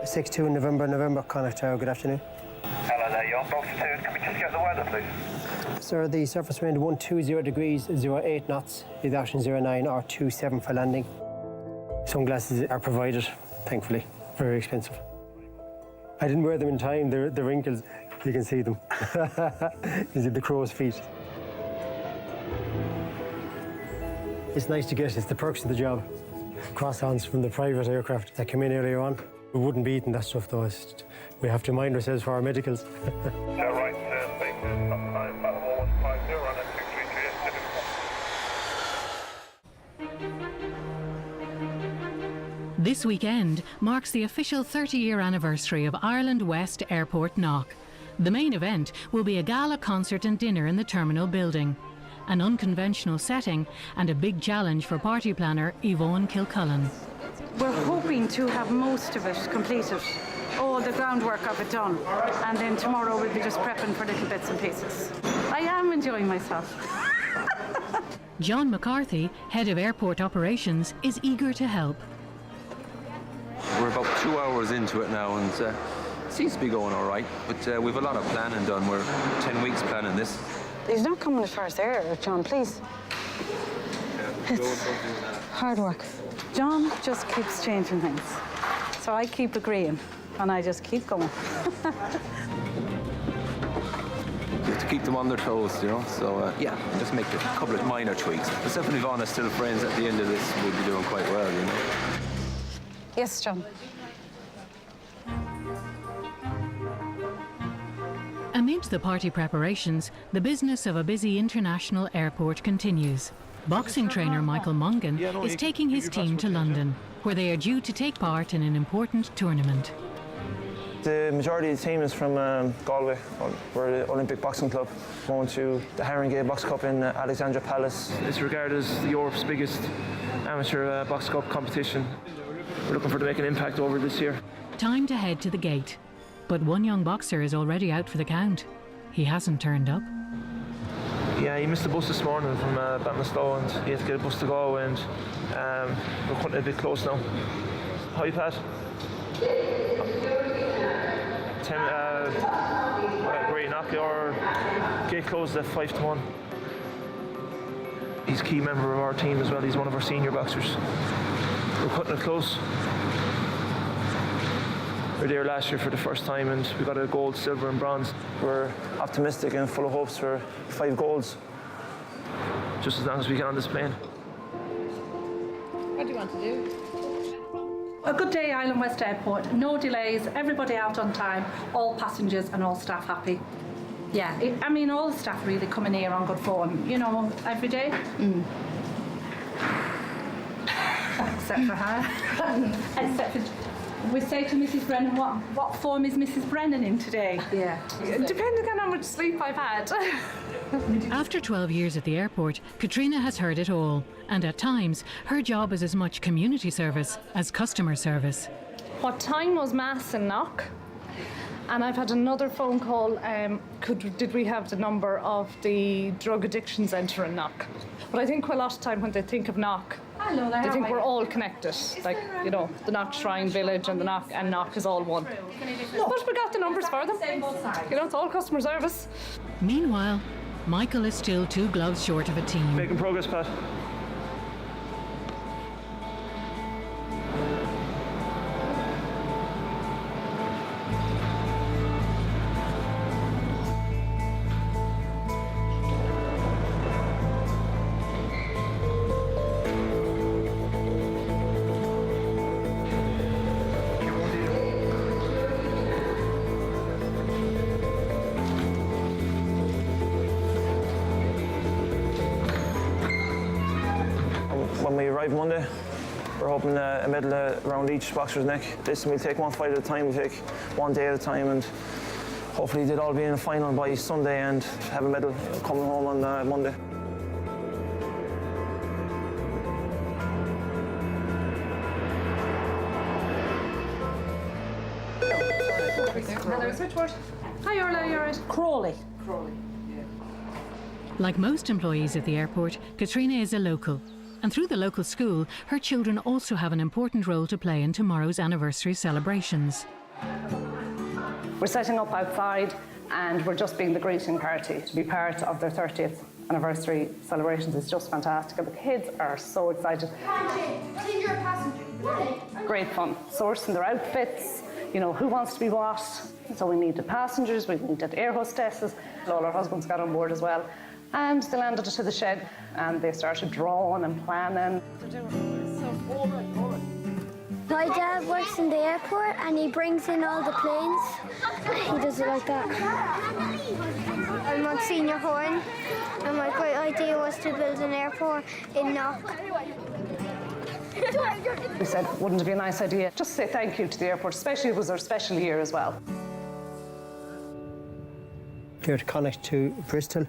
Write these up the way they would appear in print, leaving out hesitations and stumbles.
62 November, Connacht Tower, good afternoon. Hello there, you're on box 2. Can we just get the weather, please? Sir, the surface wind 120 degrees, 08 knots, is option 09 or 27 for landing. Sunglasses are provided, thankfully, very expensive. I didn't wear them in time, the wrinkles, you can see them. These are the crow's feet. It's nice to get, it's the perks of the job. Cross-ons from the private aircraft that came in earlier on. We wouldn't be eating that stuff though. We have to mind ourselves for our medicals. Right, space is up time, platform 150, run at 2338. This weekend marks the official 30-year anniversary of Ireland West Airport Knock. The main event will be a gala concert and dinner in the terminal building. An unconventional setting and a big challenge for party planner Yvonne Kilcullen. We're hoping to have most of it completed, all the groundwork of it done, and then tomorrow we'll be just prepping for little bits and pieces. I am enjoying myself. John McCarthy, head of airport operations, is eager to help. We're about 2 hours into it now and it seems to be going all right, but we've a lot of planning done. We're 10 weeks planning this. He's not coming as far as there, John, please. It's hard work. John just keeps changing things. So I keep agreeing, and I just keep going. You have to keep them on their toes, you know, so yeah, just make a couple of minor tweaks. Myself and Yvonne are still friends at the end of this. We'll be doing quite well, you know. Yes, John. Amid the party preparations, the business of a busy international airport continues. Boxing trainer Michael Mongan is taking his team to London, where they are due to take part in an important tournament. The majority of the team is from Galway. We're the Olympic Boxing Club, going to the Horan Box Cup in Alexandra Palace. It's regarded as Europe's biggest amateur box cup competition. We're looking to make an impact over this year. Time to head to the gate. But one young boxer is already out for the count. He hasn't turned up. Yeah, he missed the bus this morning from Ballinasloe and he had to get a bus to go, and we're cutting it a bit close now. How you, Pat? 10, great knock, or gate closed at 5-1. He's a key member of our team as well. He's one of our senior boxers. We're cutting it close. We were there last year for the first time and we got a gold, silver and bronze. We're optimistic and full of hopes for 5 golds, just as long as we get on this plane. What do you want to do? A good day, Ireland West Airport. No delays, everybody out on time, all passengers and all staff happy. Yeah, I mean, all the staff really coming here on good form, you know, every day. Except for her. Except for... We say to Mrs. Brennan, what form is Mrs. Brennan in today? Yeah. Depending on how much sleep I've had. After 12 years at the airport, Katrina has heard it all. And at times, her job is as much community service as customer service. What time was Mass and Knock? And I've had another phone call, did we have the number of the drug addiction centre in Knock? But I think a lot of time when they think of Knock, they think we're all connected. Like, you know, the Knock Shrine Village and the Knock and Knock is all one. But we got the numbers for them. You know, it's all customer service. Meanwhile, Michael is still 2 gloves short of a team. Making progress, Pat. When we arrive Monday, we're hoping a medal around each boxer's neck. Listen, we'll take one fight at a time, we'll take one day at a time, and hopefully they'll all be in a final by Sunday and have a medal coming home on Monday. Hello, switchboard. Hi, Orla, you all right? Crawley. Like most employees at the airport, Katrina is a local And through the local school, her children also have an important role to play in tomorrow's anniversary celebrations. We're setting up outside and we're just being the greeting party. To be part of their 30th anniversary celebrations is just fantastic. And the kids are so excited. Great fun. Sourcing their outfits, you know, who wants to be what. So we needed passengers, we needed air hostesses. All our husbands got on board as well. And they landed to the shed and they started drawing and planning. My dad works in the airport and he brings in all the planes. He does it like that. I'm Monsignor Horan and my great idea was to build an airport in Knock. We said, wouldn't it be a nice idea just to say thank you to the airport, especially it was their special year as well. Clear to connect to Bristol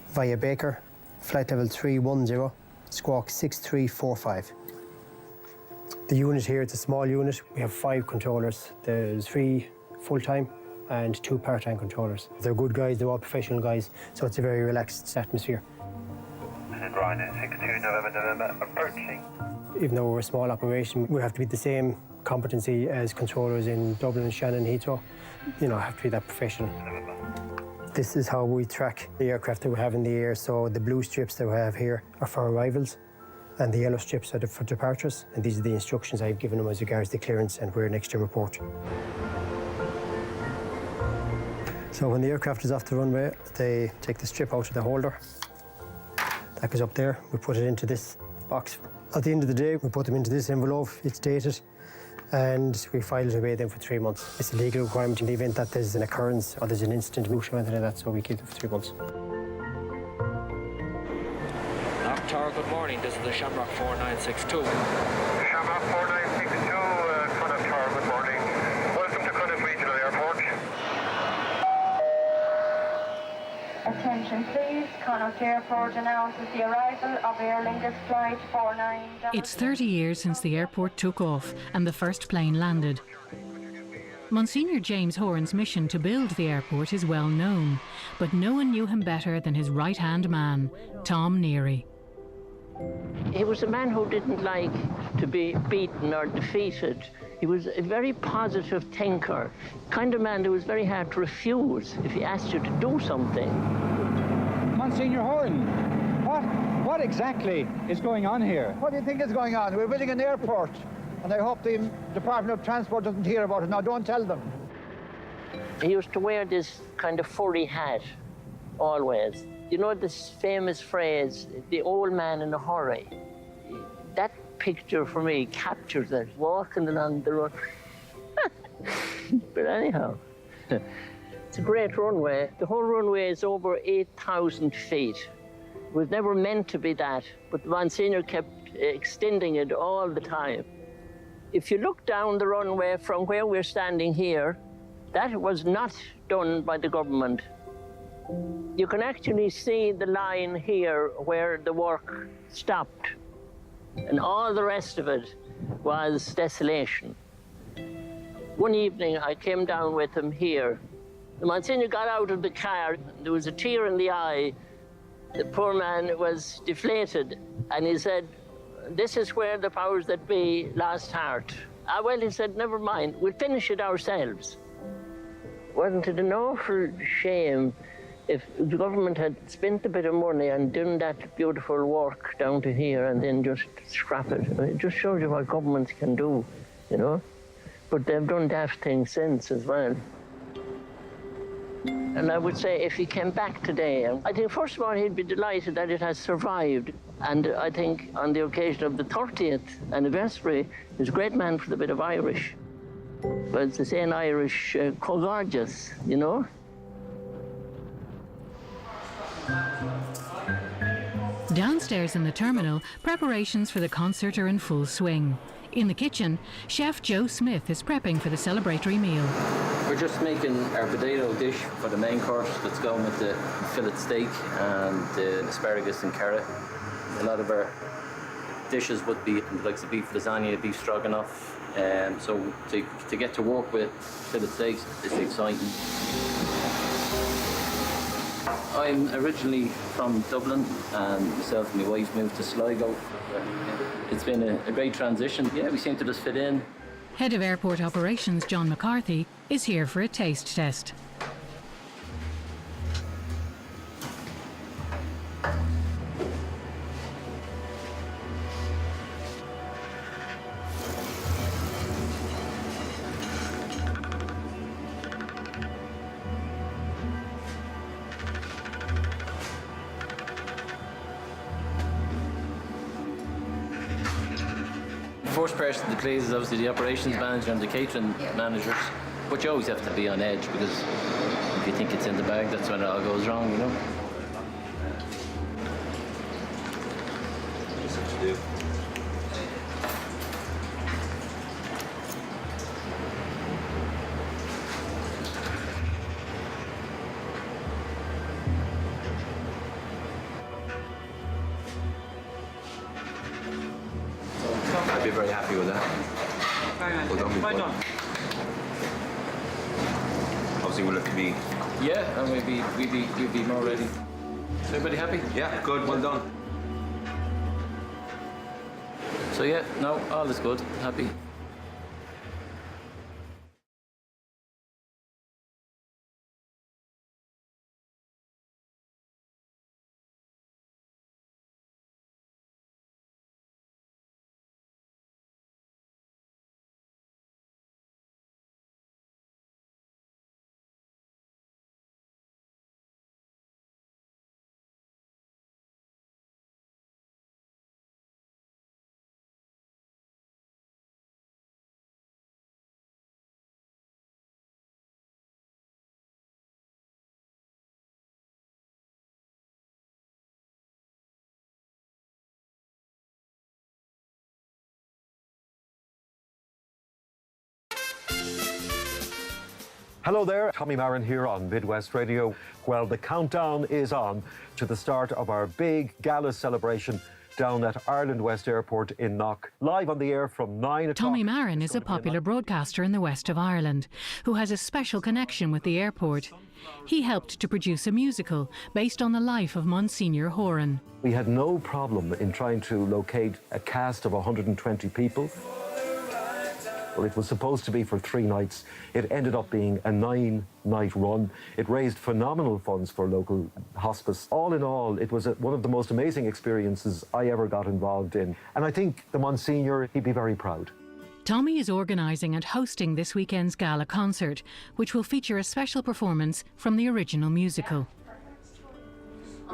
via Baker, flight level 310, squawk 6345. The unit here, it's a small unit. We have 5 controllers. There's 3 full-time and 2 part-time controllers. They're good guys, they're all professional guys, so it's a very relaxed atmosphere. Ryan 62 November approaching. Even though we're a small operation, we have to be the same competency as controllers in Dublin, Shannon, Heathrow. You know, have to be that professional. This is how we track the aircraft that we have in the air. So the blue strips that we have here are for arrivals, and the yellow strips are for departures. And these are the instructions I've given them as regards the clearance and where next to report. So when the aircraft is off the runway, they take the strip out of the holder. That goes up there. We put it into this box. At the end of the day, we put them into this envelope. It's dated, and we file it away then for 3 months. It's a legal requirement in the event that there's an occurrence or there's an incident or anything like that, so we keep them for 3 months. Tower, good morning. This is the Shamrock 4962. Shamrock 4962, Connaught Tower, good morning. Welcome to Connaught Regional Airport. Attention please, Connaught Airport announces the arrival of Aer Lingus flight 49. It's 30 years since the airport took off and the first plane landed. Monsignor James Horan's mission to build the airport is well known, but no one knew him better than his right-hand man, Tom Neary. He was a man who didn't like to be beaten or defeated. He was a very positive thinker, kind of man who was very hard to refuse if he asked you to do something. Monsignor Horan, what exactly is going on here? What do you think is going on? We're building an airport, and I hope the Department of Transport doesn't hear about it. Now, don't tell them. He used to wear this kind of furry hat, always. You know this famous phrase, the old man in a hurry? That picture for me captures it, walking along the road. But anyhow, it's a great runway. The whole runway is over 8,000 feet. It was never meant to be that, but the Monsignor kept extending it all the time. If you look down the runway from where we're standing here, that was not done by the government. You can actually see the line here where the work stopped, and all the rest of it was desolation. One evening I came down with him here. The Monsignor got out of the car, there was a tear in the eye. The poor man was deflated, and he said, "This is where the powers that be lost heart." Well, he said, "Never mind, we'll finish it ourselves." Wasn't it an awful shame if the government had spent a bit of money on doing that beautiful work down to here and then just scrap it? It just shows you what governments can do, you know? But they've done daft things since as well. And I would say if he came back today, I think first of all he'd be delighted that it has survived. And I think on the occasion of the 30th anniversary, he's a great man for the bit of Irish. But it's the same Irish gorgeous, you know? Downstairs in the terminal, preparations for the concert are in full swing. In the kitchen, Chef Joe Smith is prepping for the celebratory meal. We're just making our potato dish for the main course that's going with the fillet steak and the asparagus and carrot. A lot of our dishes would be like the beef lasagna, beef stroganoff. So to get to work with fillet steaks is exciting. I'm originally from Dublin, and myself and my wife moved to Sligo. It's been a great transition. Yeah, we seem to just fit in. Head of Airport Operations John McCarthy is here for a taste test. The first person that plays is obviously the operations manager and the catering managers, but you always have to be on edge because if you think it's in the bag, that's when it all goes wrong, you know. I'd be very happy with that. Well done, Well done. Obviously, we'll look to be. Yeah, and we'd be more ready. Is everybody happy? Yeah, good. Well done. So yeah, no, all is good. Happy. Hello there, Tommy Marin here on Midwest Radio. Well, the countdown is on to the start of our big gala celebration down at Ireland West Airport in Knock. Live on the air from 9 o'clock. Tommy Marin is a popular broadcaster in the west of Ireland who has a special connection with the airport. He helped to produce a musical based on the life of Monsignor Horan. We had no problem in trying to locate a cast of 120 people. Well, it was supposed to be for 3 nights. It ended up being a 9-night run. It raised phenomenal funds for local hospice. All in all, it was one of the most amazing experiences I ever got involved in. And I think the Monsignor, he'd be very proud. Tommy is organising and hosting this weekend's gala concert, which will feature a special performance from the original musical.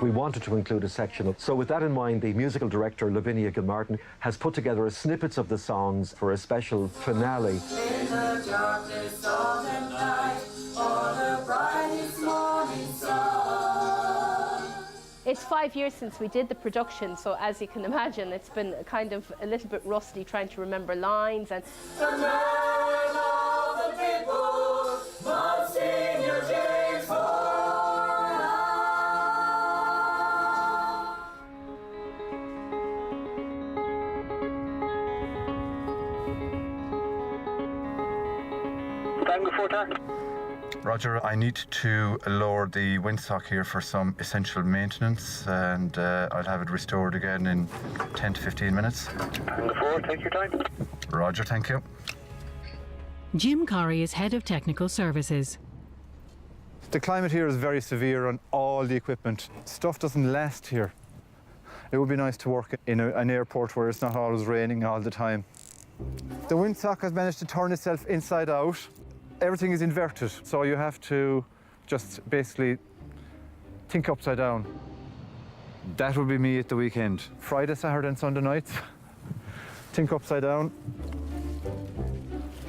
We wanted to include a section. So with that in mind, the musical director, Lavinia Gilmartin, has put together snippets of the songs for a special finale. In the darkness of the night, on the brightest morning sun. It's 5 years since we did the production, so as you can imagine, it's been kind of a little bit rusty trying to remember lines. And the man of the people, Monsignor James Horan. Roger, I need to lower the windsock here for some essential maintenance, and I'll have it restored again in 10 to 15 minutes. Tango 4, take your time. Roger, thank you. Jim Corrie is head of technical services. The climate here is very severe on all the equipment. Stuff doesn't last here. It would be nice to work in an airport where it's not always raining all the time. The windsock has managed to turn itself inside out. Everything is inverted, so you have to just basically think upside down. That would be me at the weekend. Friday, Saturday and Sunday nights. Think upside down.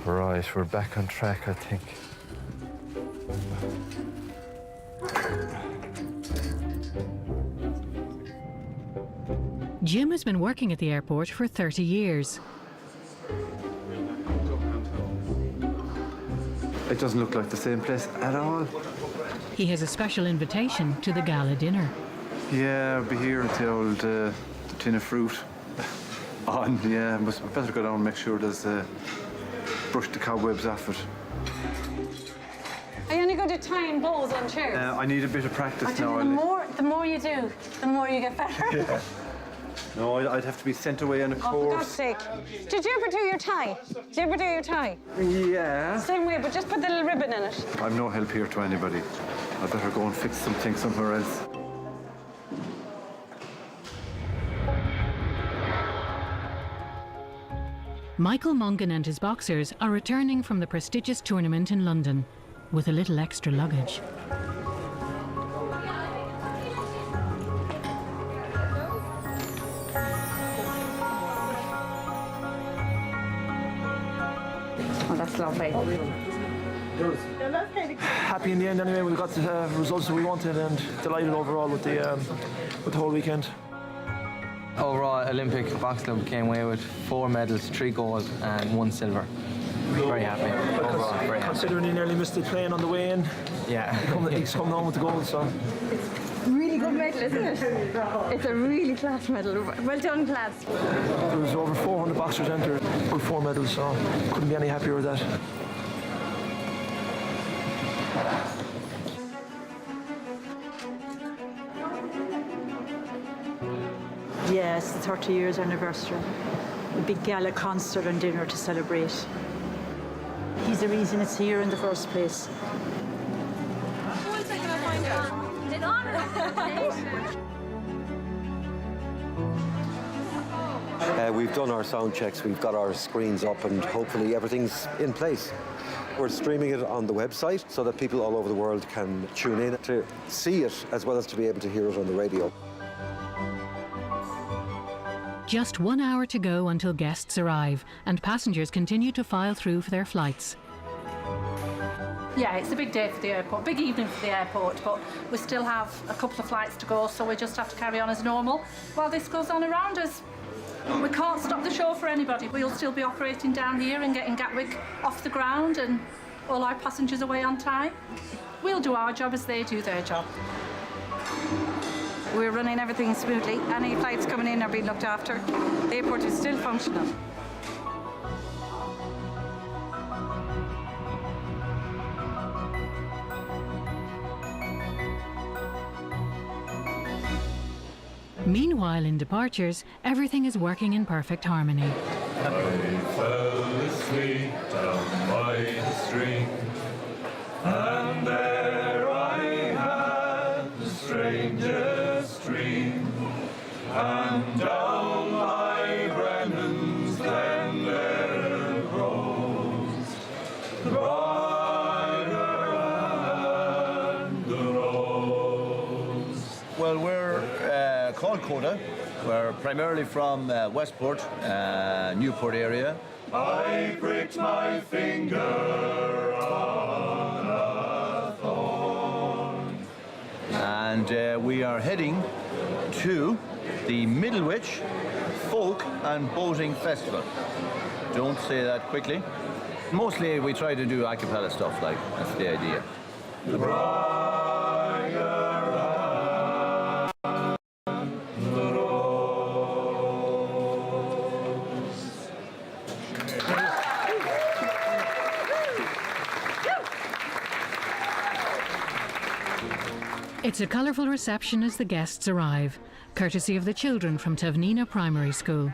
Right, we're back on track, I think. Jim has been working at the airport for 30 years. It doesn't look like the same place at all. He has a special invitation to the gala dinner. Yeah, I'll be here until the tin of fruit on. Yeah, but I better go down and make sure there's brush the cobwebs off it. Are you any good at tying bows on chairs? I need a bit of practice now. The more you do, the more you get better. Yeah. No, I'd have to be sent away on a Oh, course. for God's sake. Did you ever do your tie? Did you ever do your tie? Yeah. Same way, but just put the little ribbon in it. I'm no help here to anybody. I better go and fix something somewhere else. Michael Mongan and his boxers are returning from the prestigious tournament in London with a little extra luggage. Oh, that's lovely. Happy in the end anyway. We got the results that we wanted and delighted overall with the whole weekend. Overall, Olympic Box Club came away with 4 medals, 3 gold and 1 silver. Very happy. Overall, very happy. Considering he nearly missed the plane on the way in. Yeah. He's come home with the gold, so. Really good medal, isn't it? It's a really class medal. Well done, class. There was over 400 boxers entered, all 4 medals, so couldn't be any happier with that. Yes, the 30 years anniversary. A big gala concert and dinner to celebrate. He's the reason it's here in the first place. One second, I'll find out. An honour. We've done our sound checks, we've got our screens up, and hopefully everything's in place. We're streaming it on the website so that people all over the world can tune in to see it as well as to be able to hear it on the radio. Just 1 hour to go until guests arrive and passengers continue to file through for their flights. Yeah, it's a big day for the airport, big evening for the airport, but we still have a couple of flights to go, so we just have to carry on as normal while this goes on around us. We can't stop the show for anybody. We'll still be operating down here and getting Gatwick off the ground and all our passengers away on time. We'll do our job as they do their job. We're running everything smoothly. Any flights coming in are being looked after. The airport is still functional. Meanwhile, in departures, everything is working in perfect harmony. I fell asleep down by the stream, and there I had the strangest dream, and down by Brennan's glen there grows the briar and the rose. Well, we're called Coda. We're primarily from Westport, Newport area. I pricked my finger on a thorn. And we are heading to the Middlewich Folk and Boating Festival. Don't say that quickly. Mostly we try to do a cappella stuff, like, that's the idea. The briar It's a colourful reception as the guests arrive, courtesy of the children from Tavnina Primary School.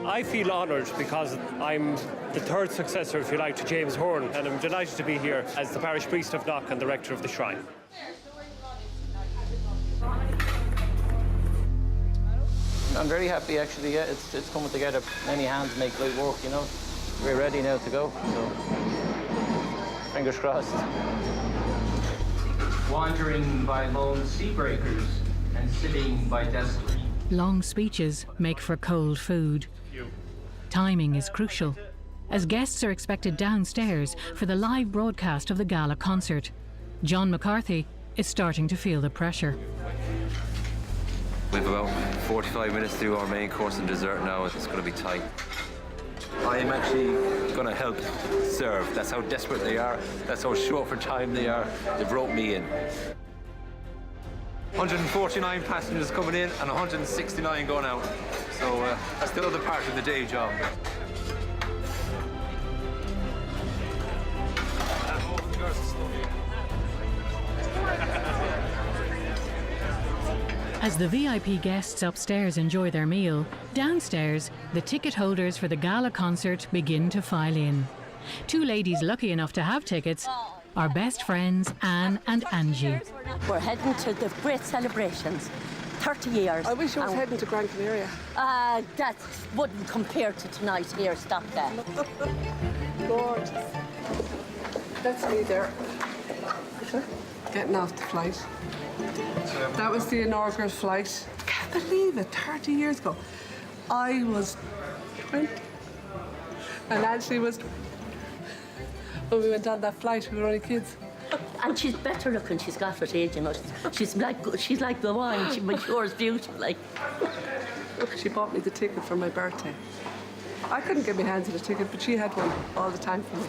I feel honoured because I'm the third successor, if you like, to James Horan, and I'm delighted to be here as the parish priest of Knock and the rector of the shrine. I'm very happy, actually. Yeah, it's coming together. Many hands make light work, you know. We're ready now to go, so fingers crossed. Wandering by lone sea breakers and sitting by desolate. Long speeches make for cold food. Timing is crucial, as guests are expected downstairs for the live broadcast of the Gala concert. John McCarthy is starting to feel the pressure. We've about 45 minutes to do our main course and dessert now. It's going to be tight. I am actually going to help serve. That's how desperate they are. That's how short for time they are. They've roped me in. 149 passengers coming in and 169 going out. So that's the other part of the day job. As the VIP guests upstairs enjoy their meal, downstairs, the ticket holders for the gala concert begin to file in. Two ladies lucky enough to have tickets are best friends Anne and Angie. We're heading to the great celebrations. 30 years. I wish I was heading to Gran Canaria. That wouldn't compare to tonight. Here, stop that. Gorgeous. That's me there. Getting off the flight. That was the inaugural flight. Can't believe it, 30 years ago. I was 20. And Ashley was... When we went on that flight, we were only kids. And she's better looking. She's got her age, you know. She's like the wine. She matures beautiful, like. She bought me the ticket for my birthday. I couldn't get my hands on the ticket, but she had one all the time for me.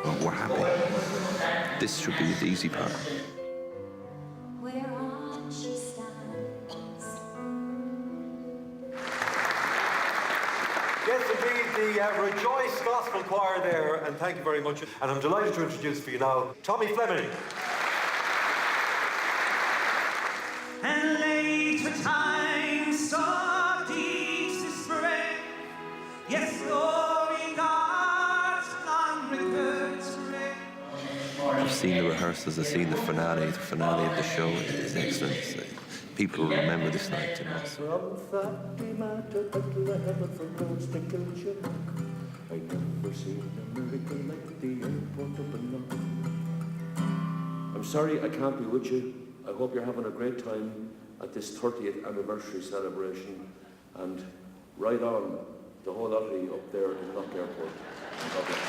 Well, we're happy. This should be the easy part. The Rejoice Gospel Choir there, and thank you very much. And I'm delighted to introduce for you now Tommy Fleming. And late with time so deep to spread, yes, glory God's long recurrence red. I've seen the rehearsals, I've seen the finale of the show. It is excellent. People will remember this night, you know. From Fatima to Bethlehem, from Rhodes to Kilchinock, I never seen a miracle like the airport of Knock. I'm sorry I can't be with you. I hope you're having a great time at this 30th anniversary celebration, and right on the whole lot of you up there in Knock Airport. God bless.